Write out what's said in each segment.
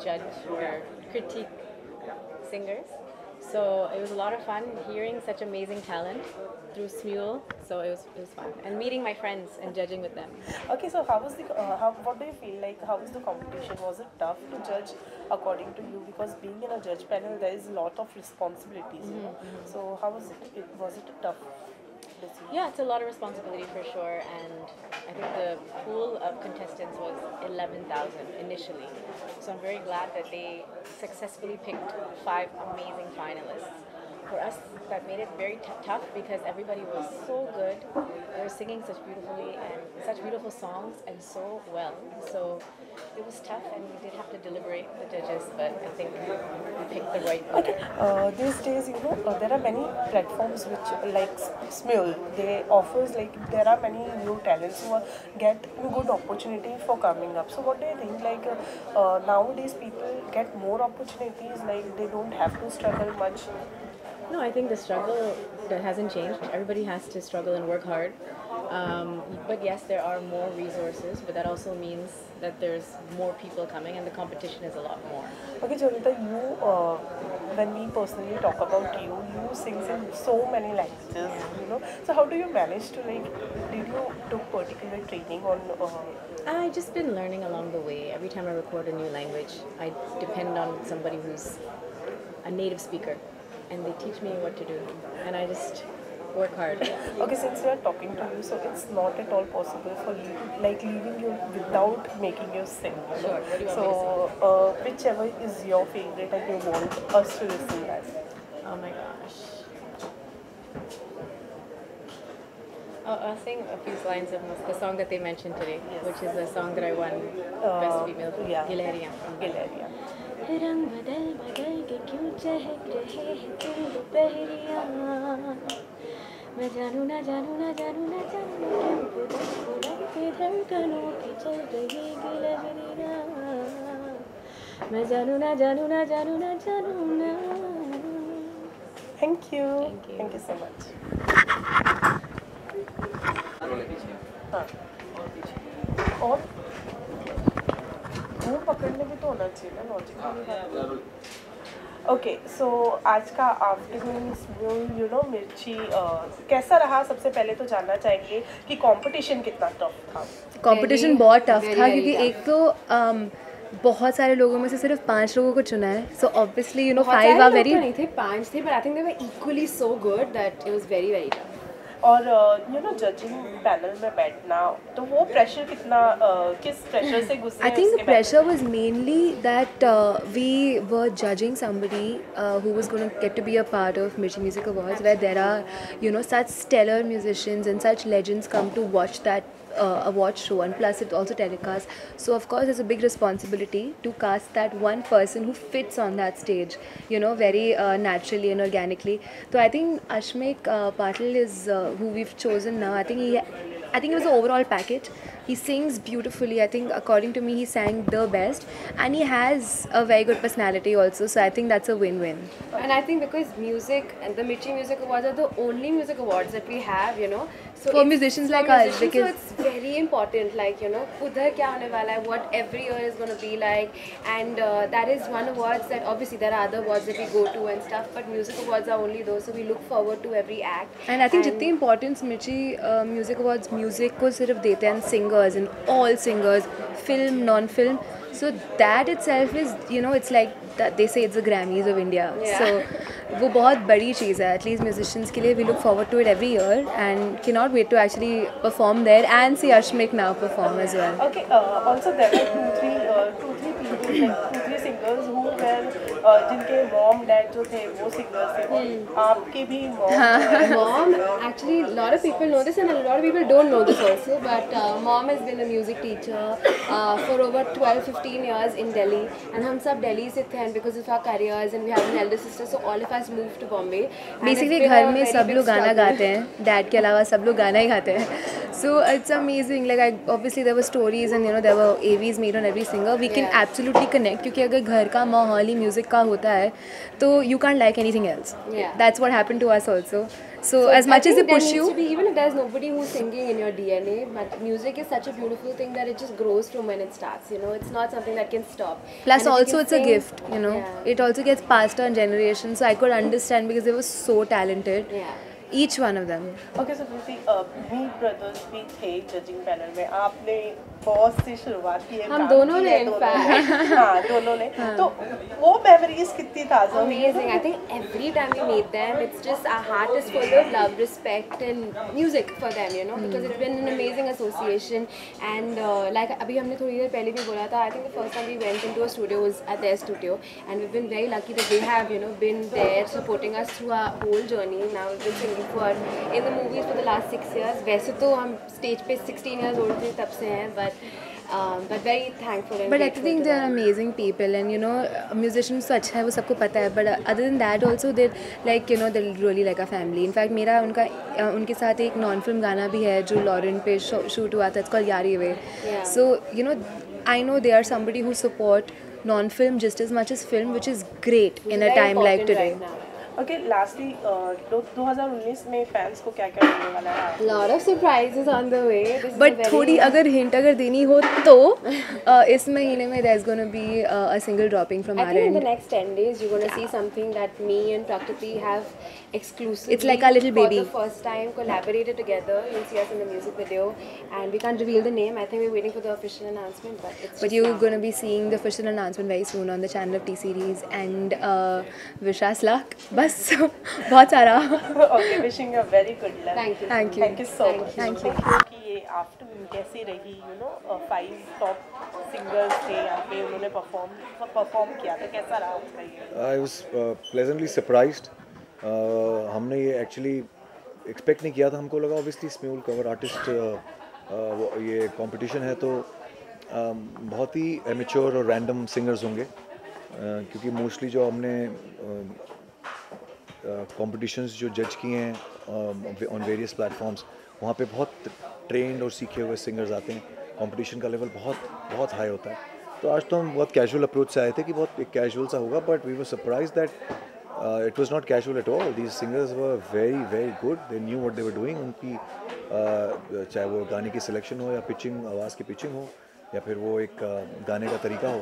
judge or critique singers. So it was a lot of fun hearing such amazing talent through Smule. So it was fun, and meeting my friends and judging with them. Okay, so how was the how? What do you feel like? How was the competition? Was it tough to judge according to you? Because being in a judge panel, there is a lot of responsibilities. You know? So how was it? Was it a tough decision? Yeah, it's a lot of responsibility for sure, and I think the pool of contestants was 11,000 initially. So I'm very glad that they successfully picked 5 amazing finalists. For us, that made it very tough because everybody was so good. They were singing such beautifully and such beautiful songs and so well. So it was tough, and we did have to deliberate, the judges, but I think we picked the right winner. Okay, these days, there are many platforms which, like Smule, they offers like there are many new talents who get good opportunity for coming up. So, what do you think? Like nowadays, people get more opportunities. Like they don't have to struggle much. No, I think the struggle that hasn't changed. Everybody has to struggle and work hard. But yes, there are more resources, but that also means that there's more people coming and the competition is a lot more. Okay, Jonita, when we personally talk about you, you sing in so many languages. So how do you manage to like? Did you took particular training on? I've just been learning along the way. Every time I record a new language, I depend on somebody who's a native speaker, and they teach me what to do, and I just work hard. Okay, since we are talking to you, so it's not at all possible for leaving you without making you sing. Sure. What do you want me to So whichever is your favorite and you want us to listen that. Oh my gosh. I'll sing a few lines of the song that they mentioned today, which is the song that I won Best Female, yeah. Gileria. Gileria. रंग बदल बदल के क्यों चहक रहे हैं तुम दोपहरिया मैं जानू ना जानू ना जानू ना जानू क्यों पुदक पुदक के धड़कनों की चल रही गिलहरिया मैं जानू ना जानू ना जानू ना जानू ना. Thank you. Thank you. Thank you so much. हाँ. और वो पकड़ने भी तो होना चाहिए ना लॉजिकली. ओके सो आज का आफ्टरनून मिर्ची कैसा रहा. सबसे पहले तो जानना चाहेंगे कि कंपटीशन कितना टफ था. कंपटीशन बहुत टफ था क्योंकि एक तो बहुत सारे लोगों में से सिर्फ 5 लोगों को चुना है. सो ऑब्वियसली 5 आर वेरी नहीं थे, 5 थे, but I think they were equally so good that it was very very tough. और जजिंग पैनल में बैठना तो वो प्रेशर कितना किस प्रेशर से गुजरे. I think the pressure was mainly that we were judging somebody who was going to get to be a part of Mirchi Music Awards, where there are such stellar musicians and such legends come to watch that award show, and plus it also telecasts. So of course there's a big responsibility to cast that one person who fits on that stage, very naturally and organically. So I think Ashmik Patil is who we've chosen now. I think it was an overall package. He sings beautifully. I think according to me he sang the best, and he has a very good personality also. So I think that's a win-win. And I think because music and the Mirchi Music Awards are the only music awards that we have, so For musicians like us, because so it's very important, like udhar kya hone wala hai, what every year is going to be like, and that is one awards that obviously there are other awards that we go to and stuff, but music awards are only those, so we look forward to every act. And I think जितनी importance Mirchi Music Awards music को सिर्फ देते हैं, singers and all singers, film, non-film. So that itself is, it's like that they say it's the Grammys of India. Yeah. So वो बहुत बड़ी चीज़ है. At least musicians के लिए we look forward to it every year and cannot wait to actually perform there and see Ashmik now perform as well. Okay, also there were two, three people, like 2-3 singers who were जिनके mom dad जो थे वो singers थे. आपके भी Mom, actually, a lot of people know this and a lot of people don't know this also, but mom has been a music teacher for over 12-15 years in Delhi, and हम सब Delhi से थे, and because of our careers and we have an elder sister, so all of us moved to Bombay. Basically घर में सब लोग गाना गाते हैं, dad के अलावा सब लोग गाना ही गाते हैं. So it's amazing. Like obviously there were stories and there were AVs made on every singer. We can absolutely connect क्योंकि अगर घर का माहौल ही म्यूजिक का होता है तो you can't like anything else. Yeah. That's what happened to us also. So as I much as they think there push needs you, to be, even if there's nobody who's singing in your DNA, but music is such a beautiful thing that it just grows from when it starts. You know, it's not something that can stop. plus And if you also can it's a sing- gift, you know. Yeah. It also gets passed on generations. So I could understand because they were so talented. Yeah. Each one of them. Okay so Kriti me brothers भी थे judging panel में आपने बहुत सी शुरुआत की है हम काम दोनों की ने है, in दोनों fact. ने हाँ दोनों ने तो वो मेमोरीज कितनी ताज़ा हुई हैं? Amazing. I think every time we meet them, it's just our heart is full of love, respect, and music for them, you know, because it's been an amazing association. And like अभी हमने थोड़ी देर पहले भी बोला था, I think the first time we went into a studio was at their studio, and we've been very lucky that they have, you know, been there supporting us through our whole journey. Now we've been singing for in the movies for the last 6 years. वैसे तो हम stage पे 16 years old थे तब से हैं, but very thankful and But I grateful think to they are them. amazing people, and you know, musicians तो अच्छा है वो सबको पता है. But other than that also they like, you know, they really like a family. In fact मेरा उनके साथ एक नॉन फिल्म गाना भी है जो लॉरेन पे शूट हुआ था. It's called यारी वे. Yeah. So you know, I know they are somebody who support non-film just as much as film, which is great Which in is a very time like important today. right now. Okay lastly 2019 में fans को क्या क्या मिलने वाला है Lot of surprises on the way. This is a but very- थोड़ी अगर hint अगर देनी हो तो इस महीने में there's gonna be a single dropping from I our think in the end. next 10 days you're gonna see something that me and Prakriti have exclusively. It's like our little baby. For the first time collaborated together. You'll see us in the music video, and we can't reveal the name. I think we're waiting for the official announcement, but it's. But just you're now. gonna be seeing the official announcement very soon on the channel of T Series and Vishwas luck. बस बहुत सारा. Okay wishing you very good luck Thank you. Thank you. Thank you so much Thank you. कि ये afternoon कैसी रही you know 5 top singers थे यहाँ पे उन्होंने परफॉर्म किया था कैसा रहा आपका ये I was pleasantly surprised. हमने ये एक्चुअली एक्सपेक्ट नहीं किया था. हमको लगा ऑब्वियसली स्म्यूल कवर आर्टिस्ट ये कंपटीशन है तो बहुत ही एमेच्योर और रैंडम सिंगर्स होंगे क्योंकि मोस्टली जो हमने कॉम्पिटिशन्स जो जज किए हैं ऑन वेरियस प्लेटफॉर्म्स वहाँ पे बहुत ट्रेंड और सीखे हुए सिंगर्स आते हैं. कंपटीशन का लेवल बहुत बहुत हाई होता है. तो आज तो हम बहुत कैजुअल अप्रोच से आए थे कि बहुत एक कैजुअल सा होगा but we were surprise that it was not casual at all. These singers were very very good. They knew what they were doing. उनकी चाहे वो गाने की सिलेक्शन हो या पिचिंग आवाज़ की पिचिंग हो या फिर वो एक गाने का तरीका हो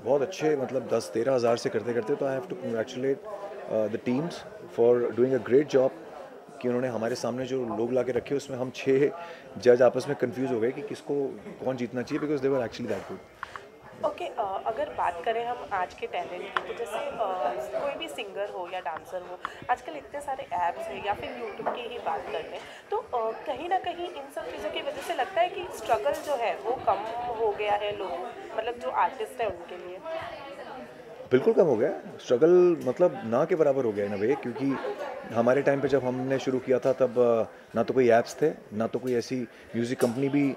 बहुत अच्छे मतलब 10-13 हज़ार से करते करते. तो I have to congratulate the teams for doing a great job कि उन्होंने हमारे सामने जो लोग ला के रखे उसमें हम 6 जज आपस में कंफ्यूज हो गए कि किसको कौन जीतना चाहिए because they were actually that good. Okay अगर बात करें हम आज के टैलेंट की तो जैसे कोई भी सिंगर हो या डांसर हो आजकल इतने सारे ऐप्स हैं या फिर यूट्यूब की ही बात कर लें तो कहीं ना कहीं इन सब चीज़ों की वजह से लगता है कि स्ट्रगल जो है वो कम हो गया है लोगों मतलब जो आर्टिस्ट है उनके लिए. बिल्कुल कम हो गया. स्ट्रगल मतलब ना के बराबर हो गया इन अ वे क्योंकि हमारे टाइम पे जब हमने शुरू किया था तब ना तो कोई ऐप्स थे ना तो कोई ऐसी म्यूज़िक कंपनी भी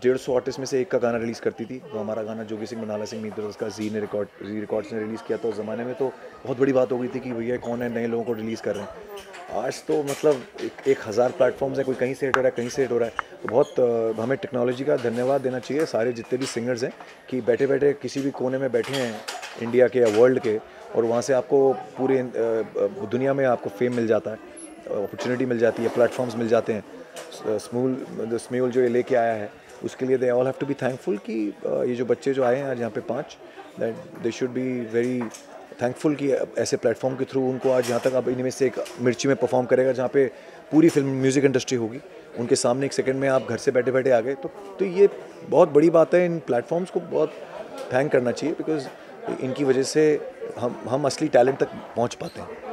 150 आर्टिस्ट में से एक का गाना रिलीज़ करती थी. तो हमारा गाना जोगी सिंह मनाला सिंह मीत का जी रिकॉर्ड्स ने रिलीज़ किया था. उस ज़माने में तो बहुत बड़ी बात हो गई थी कि भैया कौन है नए लोगों को रिलीज़ कर रहे हैं. आज तो मतलब 1000 प्लेटफॉर्म्स हैं. कोई कहीं से हिट हो रहा है कहीं से हिट हो रहा है. तो बहुत हमें टेक्नोलॉजी का धन्यवाद देना चाहिए सारे जितने भी सिंगर्स हैं कि बैठे बैठे किसी भी कोने में बैठे हैं इंडिया के या वर्ल्ड के और वहाँ से आपको पूरे दुनिया में आपको फेम मिल जाता है. अपॉर्चुनिटी मिल जाती है. प्लेटफॉर्म्स मिल जाते हैं. स्म्यूल जो ये लेके आया है उसके लिए they all have to be thankful कि ये जो बच्चे जो आए हैं आज यहाँ पे 5 that they should be very thankful कि ऐसे प्लेटफॉर्म के थ्रू उनको आज यहाँ तक अब इनमें से एक मिर्ची में परफॉर्म करेगा जहाँ पे पूरी फिल्म म्यूज़िक इंडस्ट्री होगी उनके सामने. एक सेकंड में आप घर से बैठे बैठे आ गए तो ये बहुत बड़ी बात है. इन प्लेटफॉर्म्स को बहुत थैंक करना चाहिए बिकॉज इनकी वजह से हम असली टैलेंट तक पहुँच पाते हैं.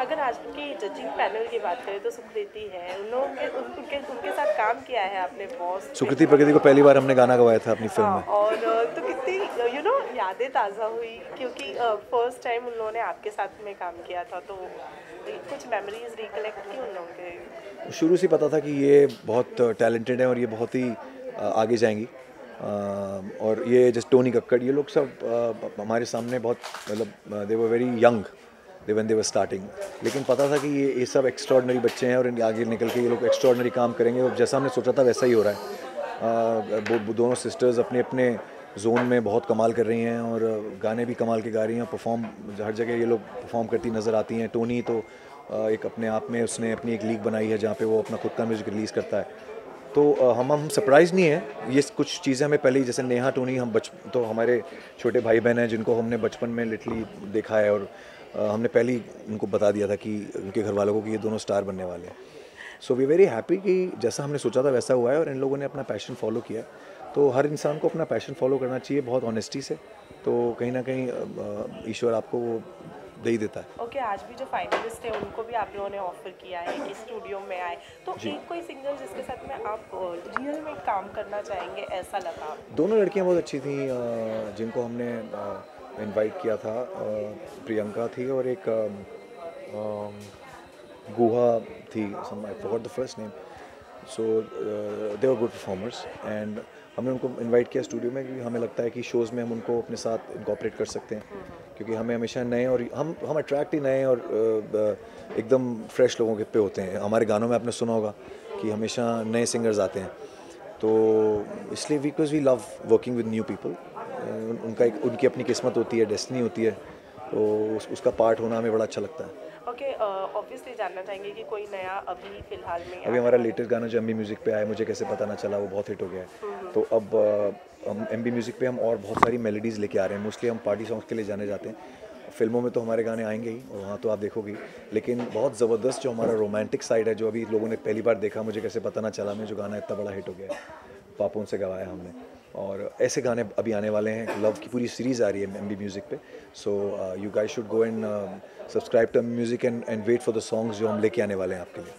अगर आज की जजिंग पैनल की बात करें तो सुकृति है उनके साथ काम किया है आपने बॉस सुकृति प्रकृति को पहली बार हमने गाना गवाया था अपनी फिल्म में. और तो कितनी यू नो यादें ताज़ा हुई क्योंकि फर्स्ट टाइम उन्होंने आपके साथ में काम किया था तो कुछ मेमोरीज रिकलेक्ट की उन लोगों के. शुरू से पता था कि ये बहुत टैलेंटेड है और ये बहुत ही आगे जाएंगी. और ये जैसे टोनी कक्कड़ ये लोग सब हमारे सामने बहुत मतलब they were very young when they were starting. लेकिन पता था कि ये सब एक्स्ट्रॉर्डनरी बच्चे हैं और इनके आगे निकल के ये लोग एक्स्ट्रॉर्डनरी काम करेंगे. और जैसा हमने सोचा था वैसा ही हो रहा है. दोनों सिस्टर्स अपने अपने जोन में बहुत कमाल कर रही हैं और गाने भी कमाल के गा रही हैं. परफॉर्म हर जगह ये लोग परफॉर्म करती नज़र आती हैं. टोनी तो एक अपने आप में उसने अपनी एक लीग बनाई है जहाँ पे वो अपना खुद का म्यूज़िक रिलीज़ करता है। तो हम सरप्राइज़ नहीं है, ये कुछ चीज़ें हमें पहले ही, जैसे नेहा टोनी हम तो हमारे छोटे भाई बहन हैं जिनको हमने बचपन में लिटरली देखा है, और हमने पहले ही उनको बता दिया था कि उनके घर वालों को कि ये दोनों स्टार बनने वाले हैं। सो वी वेरी हैप्पी कि जैसा हमने सोचा था वैसा हुआ है, और इन लोगों ने अपना पैशन फॉलो किया। तो हर इंसान को अपना पैशन फॉलो करना चाहिए बहुत ऑनेस्टी से, तो कहीं ना कहीं ईश्वर आपको वो दे ही देता है। ओके, आज भी जो फाइनलिस्ट है उनको भी आप लोगों ने ऑफर किया है कि स्टूडियो में आए, तो एक कोई सिंगर जिसके साथ में आप रियल में काम करना चाहेंगे, ऐसा लगा? दोनों लड़कियां बहुत अच्छी थी, जिनको हमने इनवाइट किया था। प्रियंका थी और एक गुहा थी, I forgot the first name. So they were good performers, and हमने उनको इनवाइट किया स्टूडियो में क्योंकि हमें लगता है कि शोज़ में हम उनको अपने साथ इनकॉपरेट कर सकते हैं, क्योंकि हमें हमेशा नए, और हम अट्रैक्ट ही नए और एकदम फ्रेश लोगों के पे होते हैं। हमारे गानों में आपने सुना होगा कि हमेशा नए सिंगर्स आते हैं, तो इसलिए because we love working with new people. उनकी अपनी किस्मत होती है, डेस्टिनी होती है, तो उसका पार्ट होना हमें बड़ा अच्छा लगता है। ओके, ऑब्वियसली जानना चाहेंगे कि कोई नया अभी फिलहाल में अभी हमारा लेटेस्ट गाना जो एमबी म्यूज़िक पे आया, मुझे कैसे पता ना चला, वो बहुत हिट हो गया है। तो अब हम एमबी म्यूज़िक पे हम और बहुत सारी मेलोडीज़ लेके आ रहे हैं। मोस्टली हम पार्टी सॉन्ग्स के लिए जाने जाते हैं। फिल्मों में तो हमारे गाने आएंगे ही, और वहाँ तो आप देखोगे, लेकिन बहुत ज़बरदस्त जो हमारा रोमांटिक साइड है, जो अभी लोगों ने पहली बार देखा, मुझे कैसे पता ना चला में, जो गाना इतना बड़ा हिट हो गया है, पापों से गवाया हमने, और ऐसे गाने अभी आने वाले हैं। लव की पूरी सीरीज़ आ रही है एमबी म्यूज़िक पे। So you guys should go and subscribe to music and wait for the songs जो हम लेके आने वाले हैं आपके लिए।